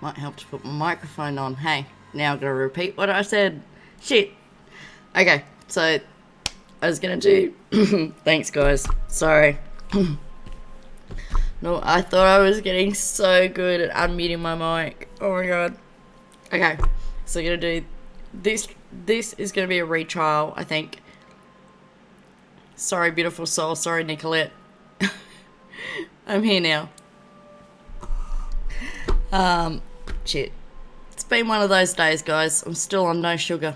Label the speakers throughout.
Speaker 1: Might help to put my microphone on. Hey, now I'm going to repeat what I said. Shit. Okay, so I was going to do... Thanks, guys. Sorry. No, I thought I was getting so good at unmuting my mic. Oh my god. Okay, so I'm going to do... This is going to be a retrial, I think. Sorry, beautiful soul. Sorry, Nicolette. I'm here now. Shit. It's been one of those days, guys. I'm still on no sugar.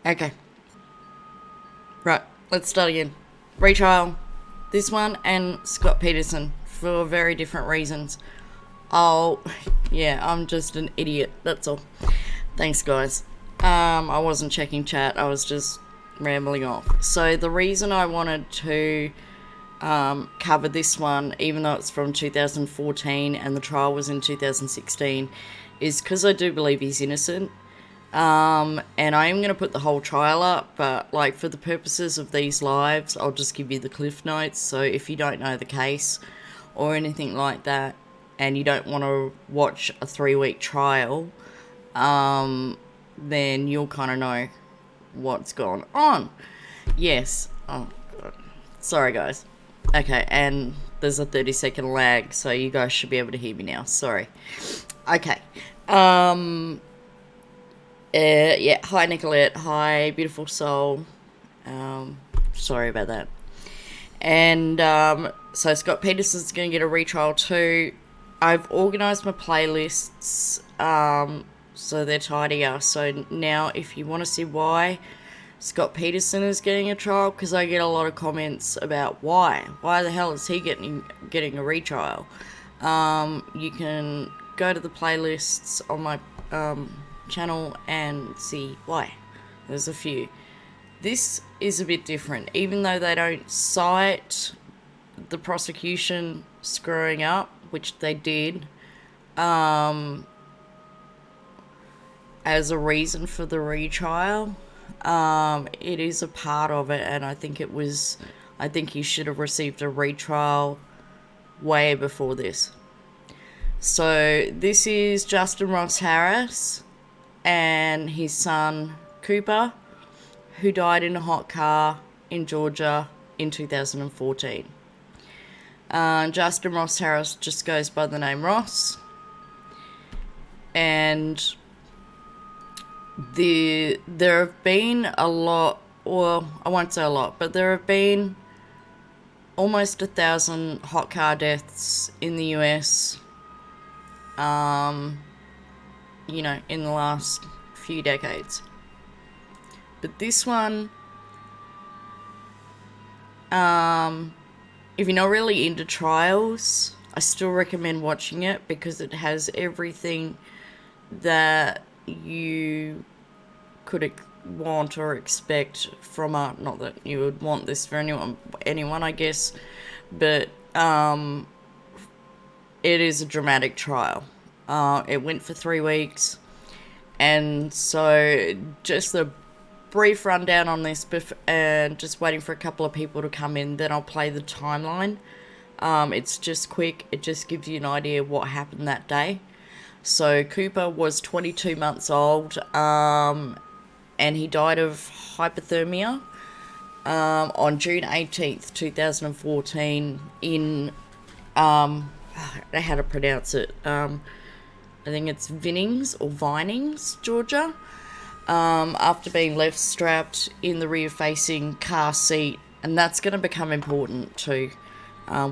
Speaker 1: Okay. Right, let's start again. Retrial. This one and Scott Peterson for very different reasons. Yeah, I'm just an idiot. That's all. Thanks, guys. I wasn't checking chat. I was just rambling off. So the reason I wanted to cover this one, even though it's from 2014 and the trial was in 2016, is because I do believe he's innocent. And I am going to put the whole trial up, but like for the purposes of these lives, I'll just give you the cliff notes. So if you don't know the case or anything like that, and you don't want to watch a 3-week trial, then you'll kind of know what's going on. Yes. Oh, God. Sorry, guys. Okay, and there's a 30-second lag, so you guys should be able to hear me now. Sorry. Okay. Yeah, hi Nicolette, hi beautiful soul. Sorry about that. And so Scott Peterson's going to get a retrial too. I've organised my playlists so they're tidier. So now if you want to see why Scott Peterson is getting a trial, because I get a lot of comments about why the hell is he getting a retrial, you can go to the playlists on my channel and see why. There's a few. This is a bit different, even though they don't cite the prosecution screwing up, which they did, as a reason for the retrial. It is a part of it, and I think he should have received a retrial way before this. So this is Justin Ross Harris and his son Cooper, who died in a hot car in Georgia in 2014. Justin Ross Harris just goes by the name Ross, and there have been a lot, well, I won't say a lot, but there have been almost 1,000 hot car deaths in the US, in the last few decades. But this one, if you're not really into trials, I still recommend watching it because it has everything that you could want or expect from a, not that you would want this for anyone, I guess, but it is a dramatic trial. It went for 3 weeks, and so just a brief rundown on this, and just waiting for a couple of people to come in, then I'll play the timeline. It's just quick. It just gives you an idea of what happened that day. So Cooper was 22 months old, and he died of hyperthermia on June 18th, 2014 in, how to pronounce it, I think it's Vinings or Vinings, Georgia, after being left strapped in the rear-facing car seat, and that's going to become important too,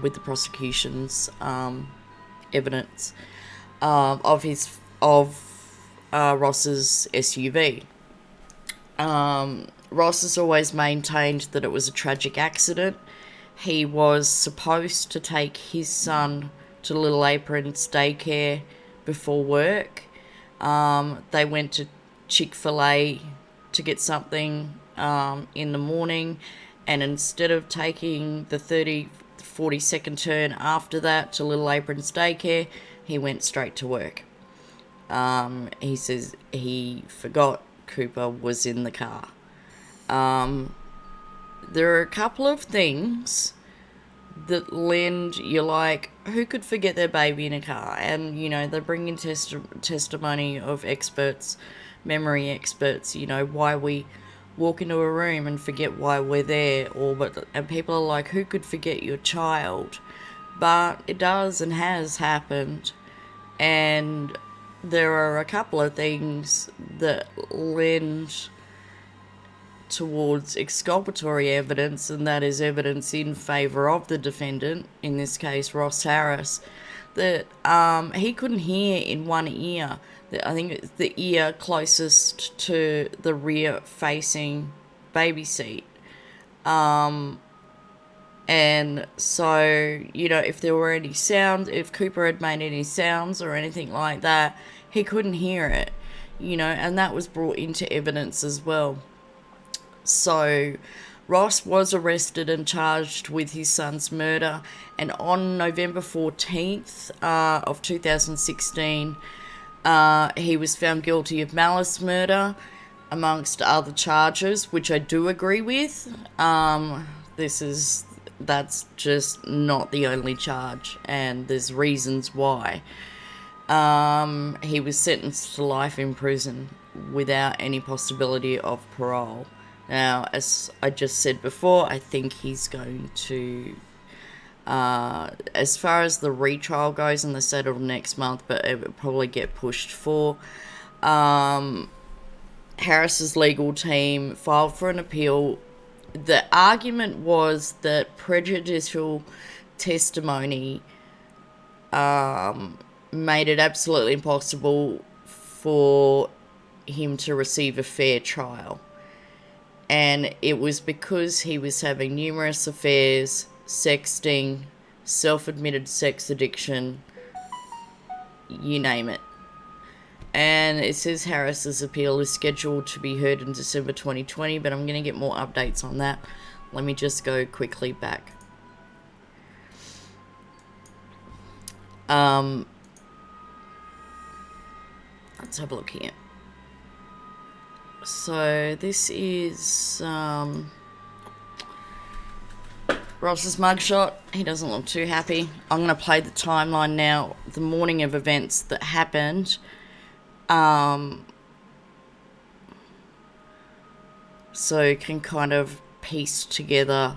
Speaker 1: with the prosecution's evidence of Ross's SUV. Ross has always maintained that it was a tragic accident. He was supposed to take his son to Little Apron's daycare before work. They went to Chick-fil-A to get something in the morning, and instead of taking the 40-second turn after that to Little Apron's daycare, he went straight to work. He says he forgot Cooper was in the car. There are a couple of things that lend, you're like, who could forget their baby in a car? And, you know, they bring in testimony of experts, memory experts, you know, why we walk into a room and forget why we're there, and people are like, who could forget your child? But it does and has happened. And there are a couple of things that lend towards exculpatory evidence, and that is evidence in favour of the defendant, in this case Ross Harris, that he couldn't hear in one ear. I think it's the ear closest to the rear facing baby seat. And so, you know, if there were any sounds, if Cooper had made any sounds or anything like that, he couldn't hear it, you know, and that was brought into evidence as well. So Ross was arrested and charged with his son's murder, and on November 14th of 2016, he was found guilty of malice murder, amongst other charges, which I do agree with. That's just not the only charge, and there's reasons why. He was sentenced to life in prison without any possibility of parole. Now, as I just said before, I think he's going to, as far as the retrial goes, and they settled next month, but it will probably get pushed for. Harris's legal team filed for an appeal. The argument was that prejudicial testimony made it absolutely impossible for him to receive a fair trial. And it was because he was having numerous affairs, sexting, self-admitted sex addiction, you name it. And it says Harris's appeal is scheduled to be heard in December 2020, but I'm going to get more updates on that. Let me just go quickly back. Let's have a look here. So this is Ross's mugshot. He doesn't look too happy. I'm going to play the timeline now, the morning of events that happened. So you can kind of piece together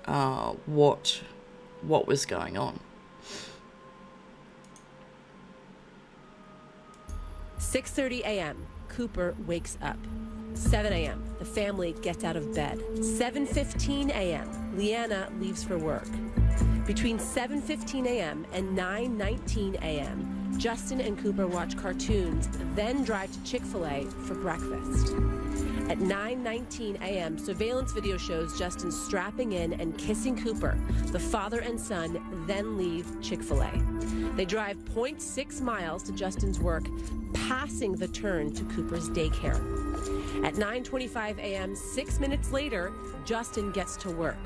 Speaker 1: what was going on.
Speaker 2: 6:30 a.m. Cooper wakes up. 7 a.m. The family gets out of bed. 7:15 a.m. Leanna leaves for work. Between 7:15 a.m. and 9:19 a.m., Justin and Cooper watch cartoons, then drive to Chick-fil-A for breakfast. At 9:19 a.m., surveillance video shows Justin strapping in and kissing Cooper. The father and son then leave Chick-fil-A. They drive 0.6 miles to Justin's work, passing the turn to Cooper's daycare. At 9:25 a.m., 6 minutes later, Justin gets to work.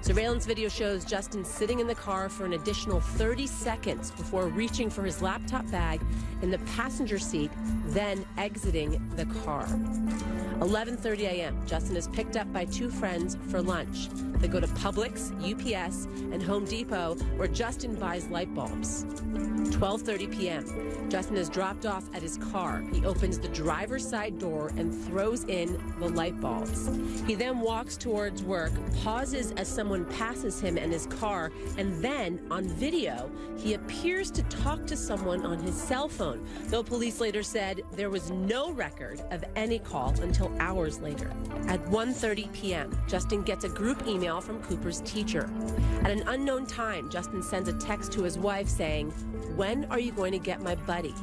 Speaker 2: Surveillance video shows Justin sitting in the car for an additional 30 seconds before reaching for his laptop bag in the passenger seat, then exiting the car. 11:30 a.m., Justin is picked up by two friends for lunch. They go to Publix, UPS, and Home Depot, where Justin buys light bulbs. 12:30 p.m., Justin is dropped off at his car. He opens the driver's side door and throws in the light bulbs. He then walks towards work, pauses as someone passes him and his car, and then, on video, he appears to talk to someone on his cell phone, though police later said there was no record of any call until hours later. At 1:30 p.m., Justin gets a group email from Cooper's teacher. At an unknown time, Justin sends a text to his wife saying, "When are you going to get my buddy?"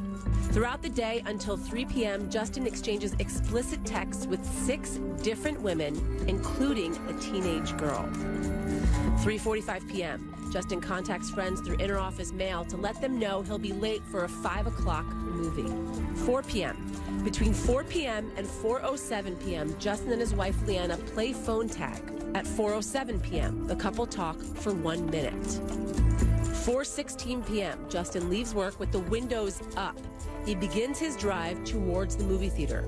Speaker 2: Throughout the day until 3 p.m., Justin exchanges explicit texts with 6 different women, including a teenage girl. 3:45 p.m., Justin contacts friends through inter-office mail to let them know he'll be late for a 5 o'clock movie. 4 p.m. Between 4 p.m. and 4:07 p.m., Justin and his wife Leanna play phone tag. At 4:07 p.m., the couple talk for 1 minute. 4:16 p.m., Justin leaves work with the windows up. He begins his drive towards the movie theater.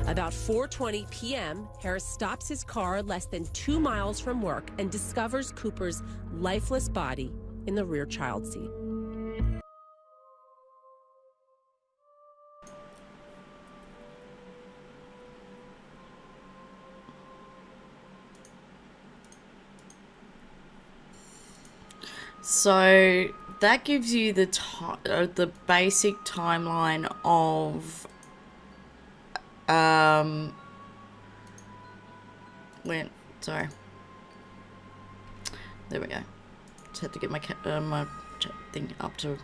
Speaker 2: About 4:20 p.m., Harris stops his car less than 2 miles from work and discovers Cooper's lifeless body in the rear child seat.
Speaker 1: So that gives you the basic timeline of there we go. Just had to get my my thing up to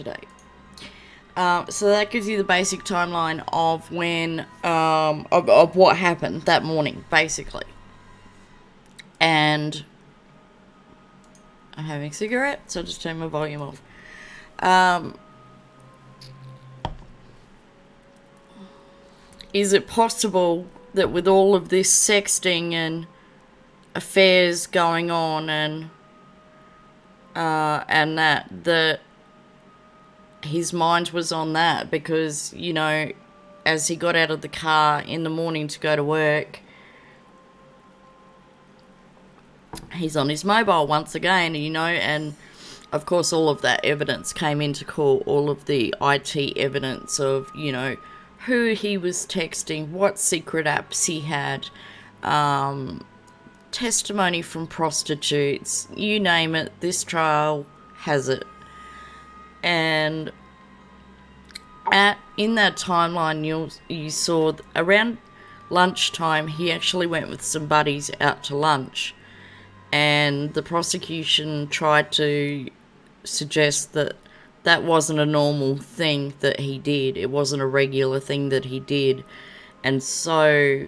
Speaker 1: date. So that gives you the basic timeline of when of what happened that morning, basically. And I'm having a cigarette, so I'll just turn my volume off. Is it possible that with all of this sexting and affairs going on and that his mind was on that? Because, you know, as he got out of the car in the morning to go to work, he's on his mobile once again, you know, and of course all of that evidence came into court, all of the IT evidence of, you know, who he was texting, what secret apps he had, testimony from prostitutes, you name it, this trial has it. And in that timeline, you saw around lunchtime, he actually went with some buddies out to lunch. And the prosecution tried to suggest that that wasn't a normal thing that he did. It wasn't a regular thing that he did. And so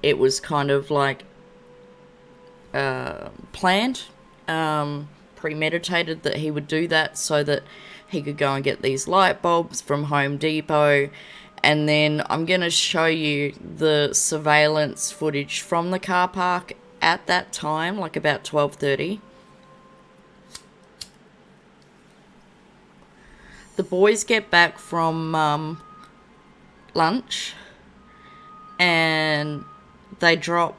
Speaker 1: it was kind of like planned, premeditated that he would do that so that he could go and get these light bulbs from Home Depot. And then I'm going to show you the surveillance footage from the car park at that time, like about 12:30. The boys get back from lunch and they drop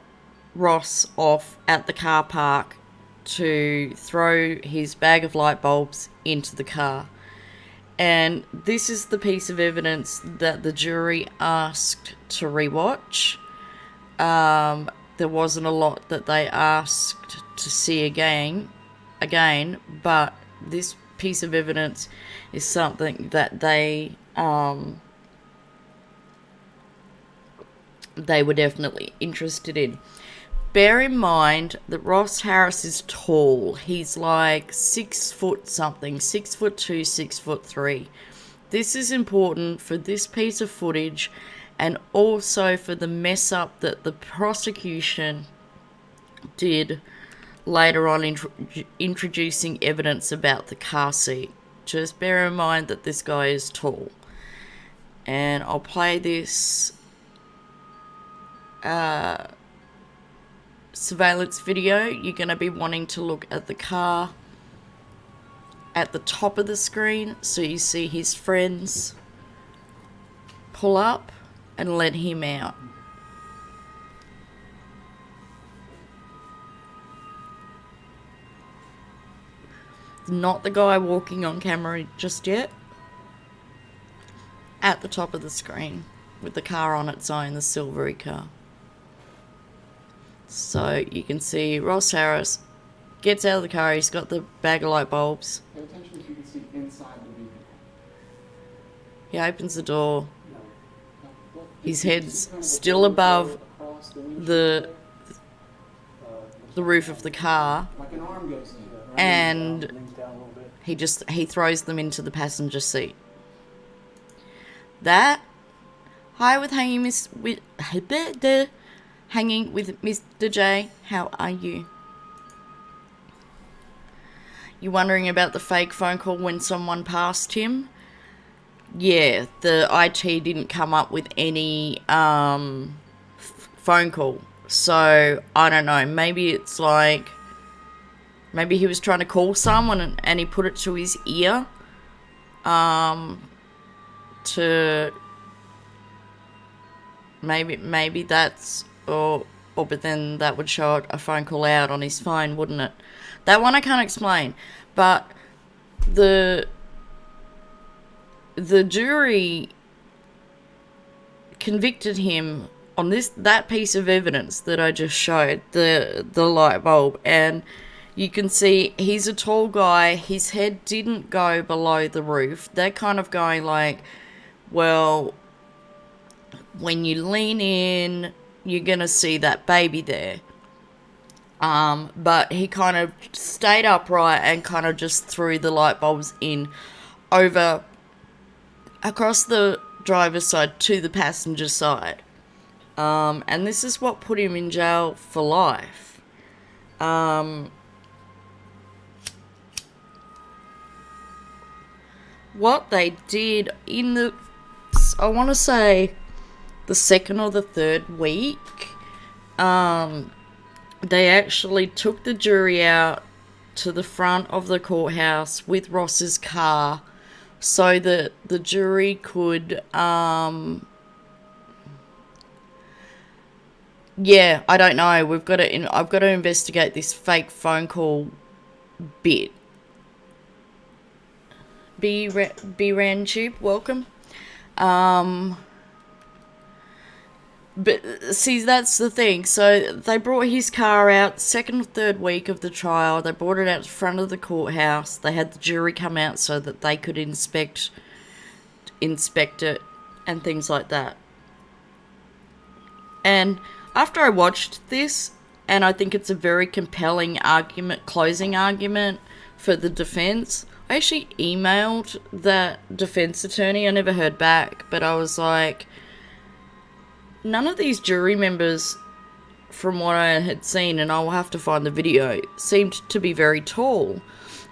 Speaker 1: Ross off at the car park to throw his bag of light bulbs into the car. And this is the piece of evidence that the jury asked to rewatch. There wasn't a lot that they asked to see again, but this piece of evidence is something that they were definitely interested in. Bear in mind that Ross Harris is tall. He's like 6 foot something, 6'2", 6'3". This is important for this piece of footage and also for the mess up that the prosecution did later on introducing evidence about the car seat. Just bear in mind that this guy is tall. And I'll play this surveillance video. You're going to be wanting to look at the car at the top of the screen so you see his friends pull up and let him out. Not the guy walking on camera just yet. At the top of the screen with the car on its own, the silvery car. So you can see Ross Harris gets out of the car. He's got the bag of light bulbs.
Speaker 3: Pay attention so you can see inside the vehicle.
Speaker 1: He opens the door. His head's still above the roof of the car, and he throws them into the passenger seat. That hanging with Mr. J. How are you? You wondering about the fake phone call when someone passed him? Yeah, the IT didn't come up with any phone call So, I don't know. Maybe it's like... Maybe he was trying to call someone and he put it to his ear. To... Maybe that's... but then that would show a phone call out on his phone, wouldn't it? That one I can't explain. But the jury convicted him on that piece of evidence that I just showed, the light bulb, and you can see he's a tall guy. His head didn't go below the roof. They're kind of going like, well, when you lean in, you're gonna see that baby there. But he kind of stayed upright and kind of just threw the light bulbs in over across the driver's side to the passenger side. And this is what put him in jail for life. What they did in the, I want to say, the second or the third week, they actually took the jury out to the front of the courthouse with Ross's car so that the jury could, yeah, I don't know. I've got to investigate this fake phone call bit. B-Ran Tube, welcome. But see, that's the thing. So they brought his car out second or third week of the trial. They brought it out to front of the courthouse. They had the jury come out so that they could inspect it and things like that. And after I watched this, and I think it's a very compelling closing argument for the defense, I actually emailed that defense attorney. I never heard back, but I was like, none of these jury members, from what I had seen, and I'll have to find the video, seemed to be very tall.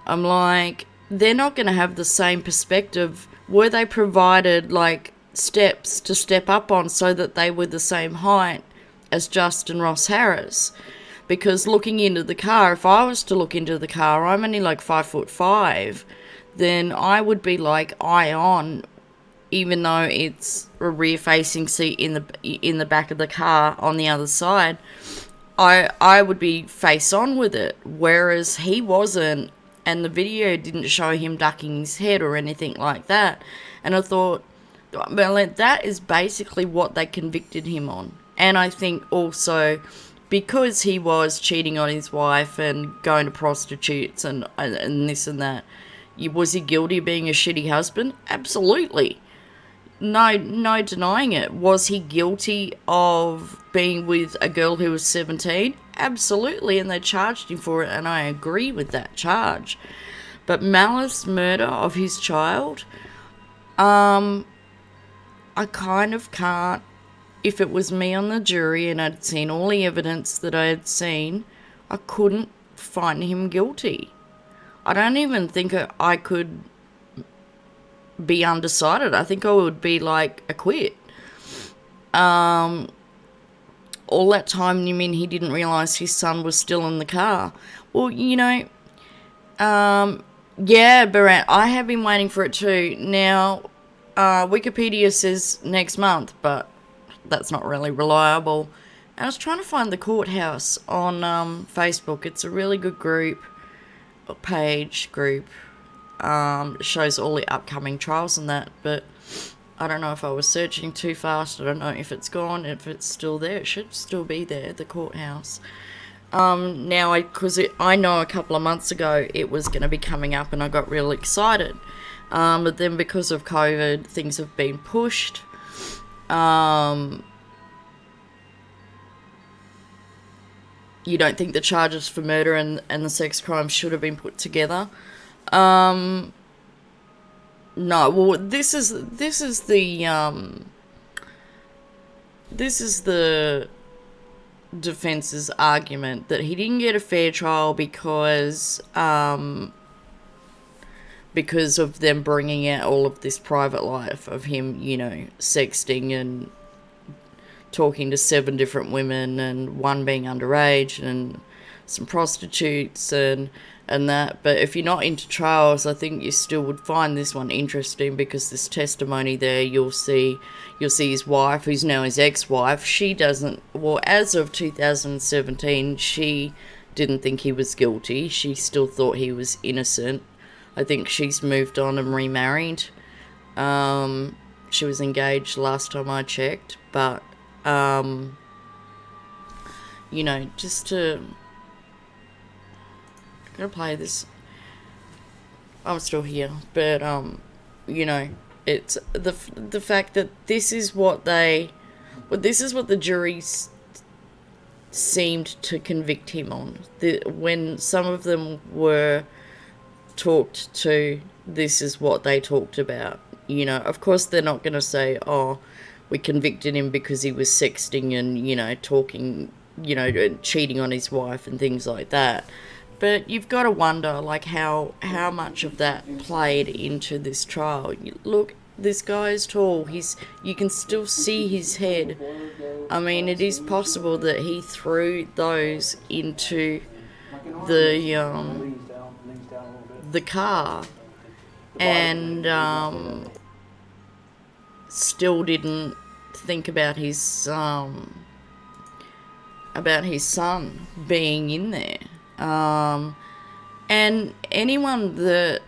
Speaker 1: I'm like, they're not going to have the same perspective. Were they provided, like, steps to step up on so that they were the same height as Justin Ross Harris? Because looking into the car, if I was to look into the car, I'm only like 5'5", then I would be like eye on, even though it's a rear-facing seat in the back of the car on the other side. I would be face on with it, whereas he wasn't, and the video didn't show him ducking his head or anything like that. And I thought, well, that is basically what they convicted him on. And I think also, because he was cheating on his wife and going to prostitutes and this and that, was he guilty of being a shitty husband? Absolutely. No denying it. Was he guilty of being with a girl who was 17? Absolutely, and they charged him for it, and I agree with that charge. But malice murder of his child, I kind of can't. If it was me on the jury and I'd seen all the evidence that I had seen, I couldn't find him guilty. I don't even think I could be undecided. I think I would be like, acquit. All that time, you mean he didn't realise his son was still in the car? Well, yeah, Baran, I have been waiting for it too. Now, Wikipedia says next month, but that's not really reliable. And I was trying to find the courthouse on Facebook. It's a really good group, group. Shows all the upcoming trials and that, but I don't know if I was searching too fast. I don't know if it's gone, if it's still there. It should still be there, the courthouse. Now, because I know a couple of months ago it was going to be coming up and I got real excited. But then because of COVID, things have been pushed. You don't think the charges for murder and the sex crime should have been put together? No. Well, this is the defense's argument that he didn't get a fair trial because of them bringing out all of this private life of him, sexting and talking to 7 different women, and one being underage, and some prostitutes and that. But if you're not into trials, I think you still would find this one interesting, because this testimony there, you'll see his wife, who's now his ex-wife. She doesn't, well, as of 2017, she didn't think he was guilty. She still thought he was innocent. I think she's moved on and remarried. She was engaged last time I checked, but you know, just to, I'm gonna play this. I'm still here, but you know, it's the fact that this is what the jury seemed to convict him on. When some of them were talked to, this is what they talked about. You know, of course they're not going to say, oh, we convicted him because he was sexting and, you know, talking, you know, cheating on his wife and things like that. But you've got to wonder, like, how much of that played into this trial. Look, this guy is tall. You can still see his head. I mean, it is possible that he threw those into the car and still didn't think about his son being in there. And anyone that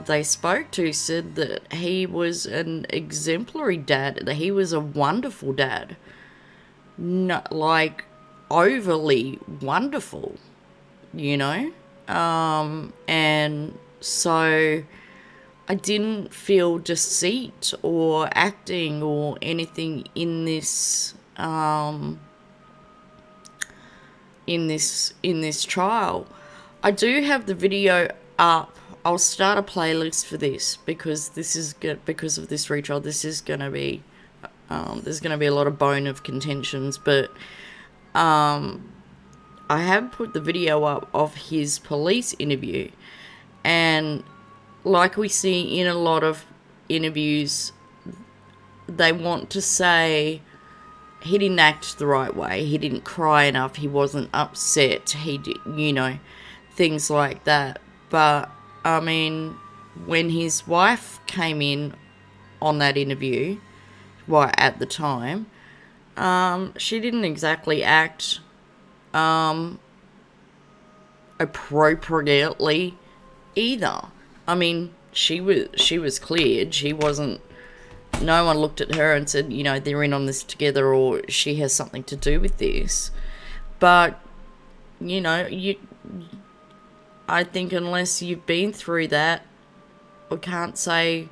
Speaker 1: they spoke to said that he was an exemplary dad, that he was a wonderful dad. Not like overly wonderful, you know? And so I didn't feel deceit or acting or anything in this in this trial. I do have the video up. I'll start a playlist for this, because because of this retrial, this is gonna be there's gonna be a lot of bone of contentions, but I have put the video up of his police interview, and like we see in a lot of interviews, they want to say he didn't act the right way, he didn't cry enough, he wasn't upset, he did, you know, things like that. But I mean, when his wife came in on that interview, well, at the time, she didn't exactly act appropriately either. I mean, she was cleared. She wasn't. No one looked at her and said, you know, they're in on this together, or she has something to do with this. But you know, I think unless you've been through that, I can't say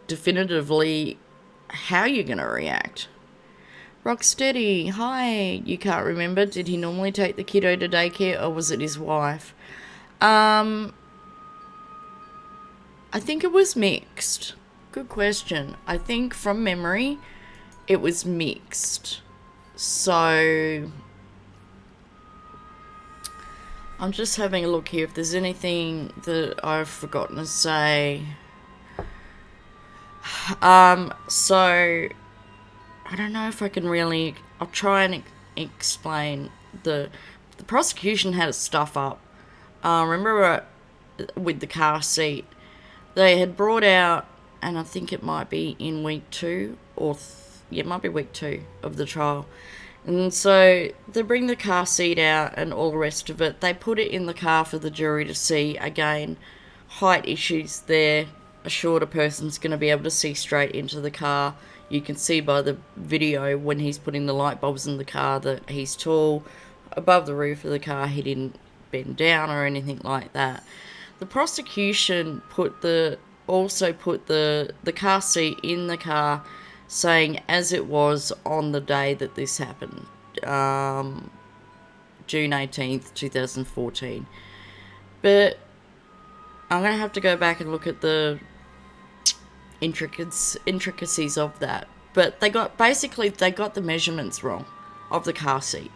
Speaker 1: definitively how you're gonna react. Rocksteady, hi. You can't remember. Did he normally take the kiddo to daycare, or was it his wife? I think it was mixed. Good question. I think from memory, it was mixed. So I'm just having a look here if there's anything that I've forgotten to say. So I don't know if I can really. I'll try and explain. The prosecution had its stuff up. Remember with the car seat, they had brought out, and I think it might be in week 2 or it might be week 2 of the trial. And so they bring the car seat out and all the rest of it. They put it in the car for the jury to see. Again, height issues there. A shorter person's going to be able to see straight into the car. You can see by the video when he's putting the light bulbs in the car that he's tall. Above the roof of the car, he didn't bend down or anything like that. The prosecution also put the car seat in the car, saying as it was on the day that this happened, June 18th, 2014. But I'm going to have to go back and look at the intricacies of that. But they got the measurements wrong of the car seat.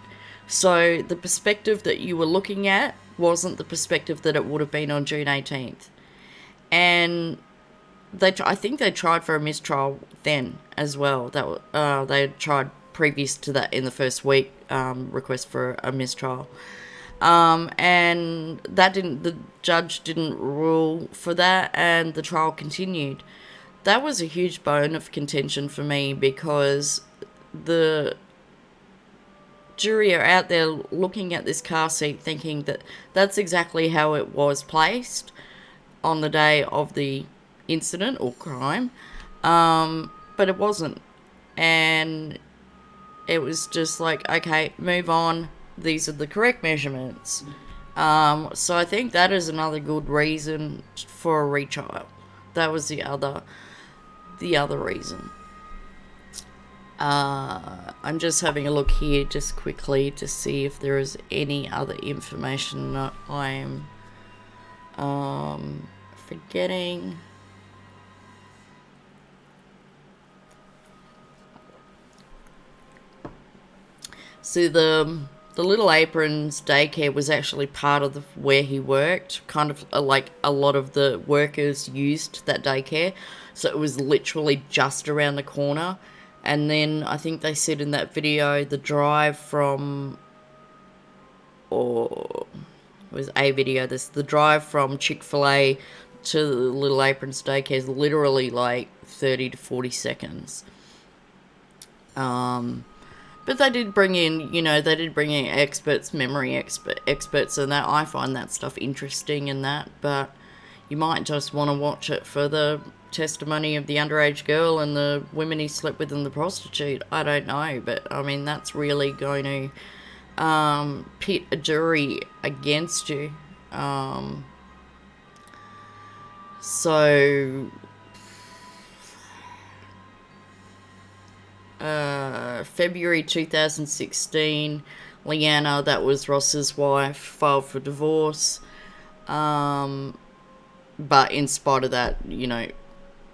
Speaker 1: So the perspective that you were looking at wasn't the perspective that it would have been on June 18th. And I think they tried for a mistrial then as well. They had tried previous to that in the first week, request for a mistrial. And the judge didn't rule for that, and the trial continued. That was a huge bone of contention for me, because the jury are out there looking at this car seat thinking that that's exactly how it was placed on the day of the incident or crime, but it wasn't. And it was just like, okay, move on, these are the correct measurements. So I think that is another good reason for a retrial. That was the other reason. I'm just having a look here just quickly to see if there is any other information that I'm forgetting. So the Little Aprons daycare was actually part of where he worked. Kind of like a lot of the workers used that daycare. So it was literally just around the corner. And then I think they said in that video, the drive from, or it was a video, the drive from Chick-fil-A to the Little Aprons daycare is literally like 30 to 40 seconds. But they did bring in, experts, memory experts, and that. I find that stuff interesting and that, but you might just want to watch it for the testimony of the underage girl and the women he slept with and the prostitute. I don't know, but I mean, that's really going to pit a jury against you. February 2016, Leanna, that was Ross's wife, filed for divorce. But in spite of that,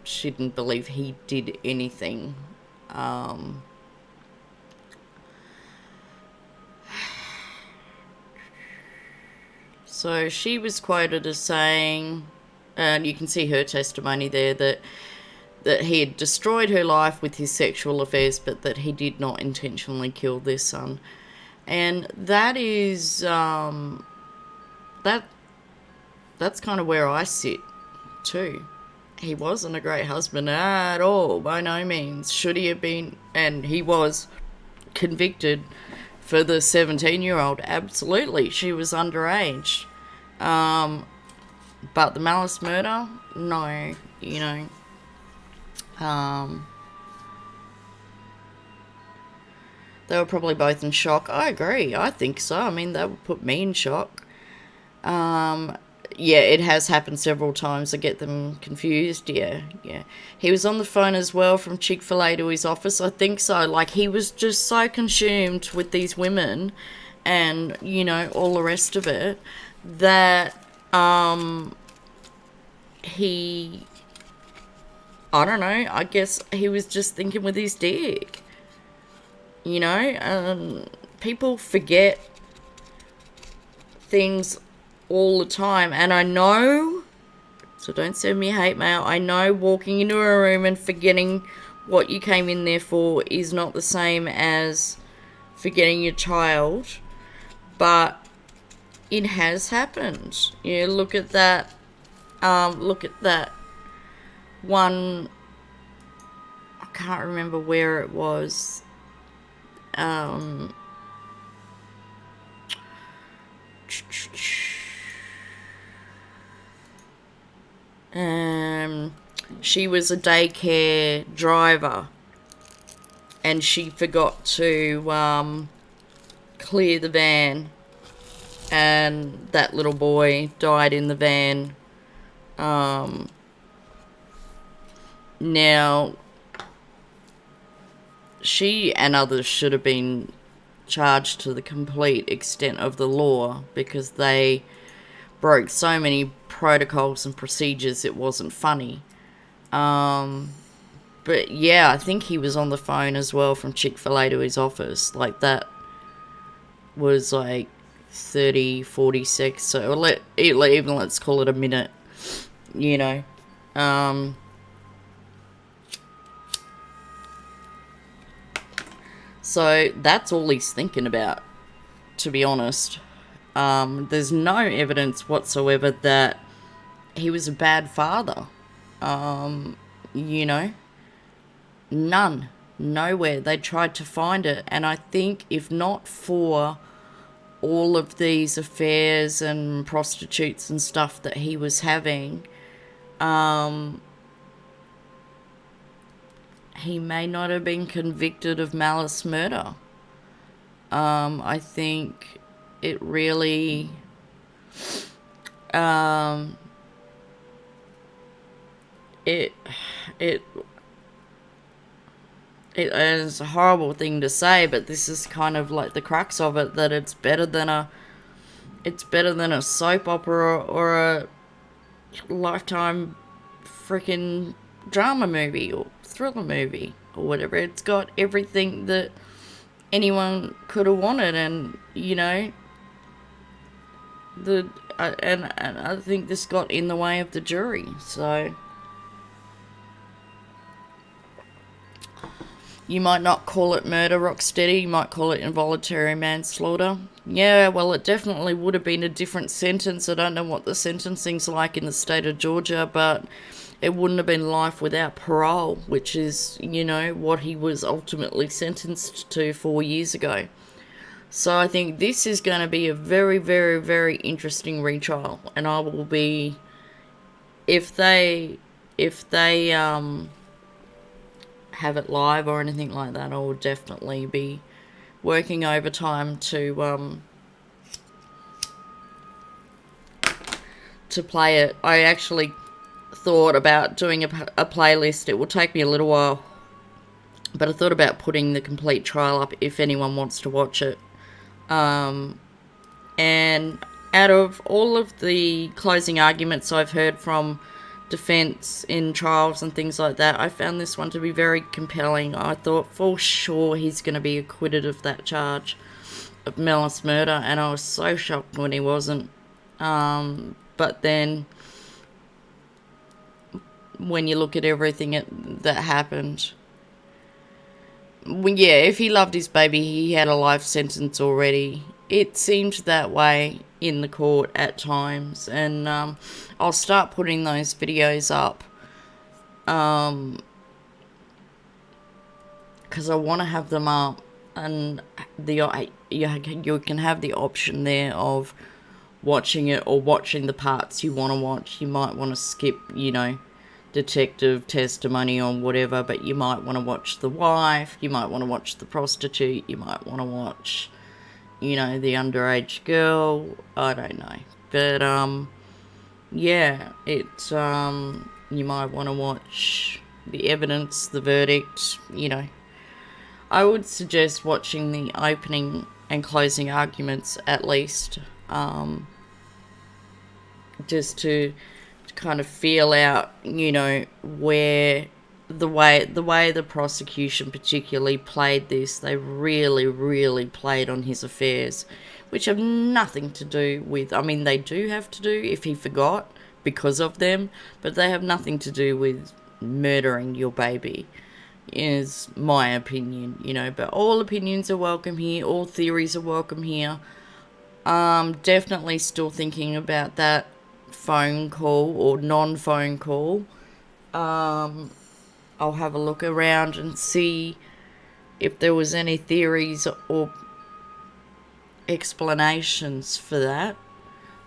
Speaker 1: she didn't believe he did anything. So she was quoted as saying, and you can see her testimony there, that he had destroyed her life with his sexual affairs, but that he did not intentionally kill their son. And that is, that's kind of where I sit, too. He wasn't a great husband at all, by no means. Should he have been, and he was convicted for the 17-year-old, absolutely. She was underage. But the malice murder, no, they were probably both in shock. I agree. I think so. I mean, that would put me in shock. Yeah, it has happened several times. I get them confused. Yeah. He was on the phone as well from Chick-fil-A to his office. I think so. Like, he was just so consumed with these women and, all the rest of it that, he, I don't know, I guess he was just thinking with his dick. People forget things all the time, and I know, so don't send me hate mail, I know walking into a room and forgetting what you came in there for is not the same as forgetting your child, but it has happened. Look at that one, I can't remember where it was, she was a daycare driver and she forgot to clear the van, and that little boy died in the van. Now, she and others should have been charged to the complete extent of the law because they broke so many protocols and procedures it wasn't funny. But yeah, I think he was on the phone as well from Chick-fil-A to his office. Like, that was like 30, 40 seconds. So let's call it a minute, So that's all he's thinking about, to be honest. There's no evidence whatsoever that he was a bad father. You know, none. Nowhere. They tried to find it. And I think if not for all of these affairs and prostitutes and stuff that he was having, he may not have been convicted of malice murder. I think it really, it is a horrible thing to say, but this is kind of like the crux of it, that it's better than a soap opera or a Lifetime freaking drama movie or thriller movie or whatever. It's got everything that anyone could have wanted, and you know, and I think this got in the way of the jury. So you might not call it murder, Rocksteady. You might call it involuntary manslaughter. Yeah, well, it definitely would have been a different sentence. I don't know what the sentencing's like in the state of Georgia, but it wouldn't have been life without parole, which is, you know, what he was ultimately sentenced to 4 years ago. So I think this is going to be a very, very, very interesting retrial, and I will be, if they have it live or anything like that, I will definitely be working overtime to play it. I actually thought about doing a playlist. It will take me a little while, but I thought about putting the complete trial up if anyone wants to watch it. And out of all of the closing arguments I've heard from defense in trials and things like that, I found this one to be very compelling. I thought for sure he's going to be acquitted of that charge of malice murder, and I was so shocked when he wasn't. But then when you look at everything that happened, well, yeah, if he loved his baby, he had a life sentence already. It seemed that way in the court at times, and I'll start putting those videos up because I want to have them up, and you can have the option there of watching it or watching the parts you want to watch. You might want to skip, you know, detective testimony or whatever, but you might want to watch the wife, you might want to watch the prostitute, you might want to watch, you know, the underage girl. I don't know, but yeah, it's you might want to watch the evidence, the verdict. You know, I would suggest watching the opening and closing arguments at least, just to kind of feel out, you know, where the way the prosecution particularly played this. They really played on his affairs, which have nothing to do with, I mean, they do have to do if he forgot because of them, but they have nothing to do with murdering your baby, is my opinion, you know. But all opinions are welcome here, all theories are welcome here. Definitely still thinking about that phone call or non-phone call. I'll have a look around and see if there was any theories or explanations for that.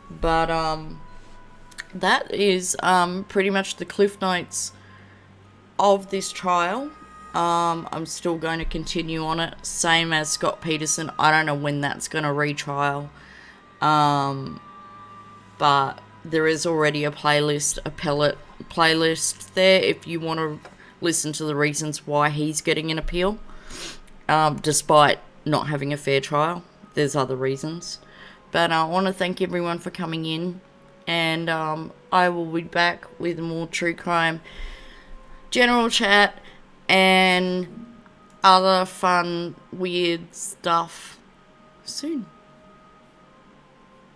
Speaker 1: But that is pretty much the cliff notes of this trial. I'm still going to continue on it, same as Scott Peterson. I don't know when that's going to retrial, but there is already a appellate playlist there if you want to listen to the reasons why he's getting an appeal, despite not having a fair trial. There's other reasons. But I want to thank everyone for coming in, and I will be back with more true crime, general chat, and other fun, weird stuff soon.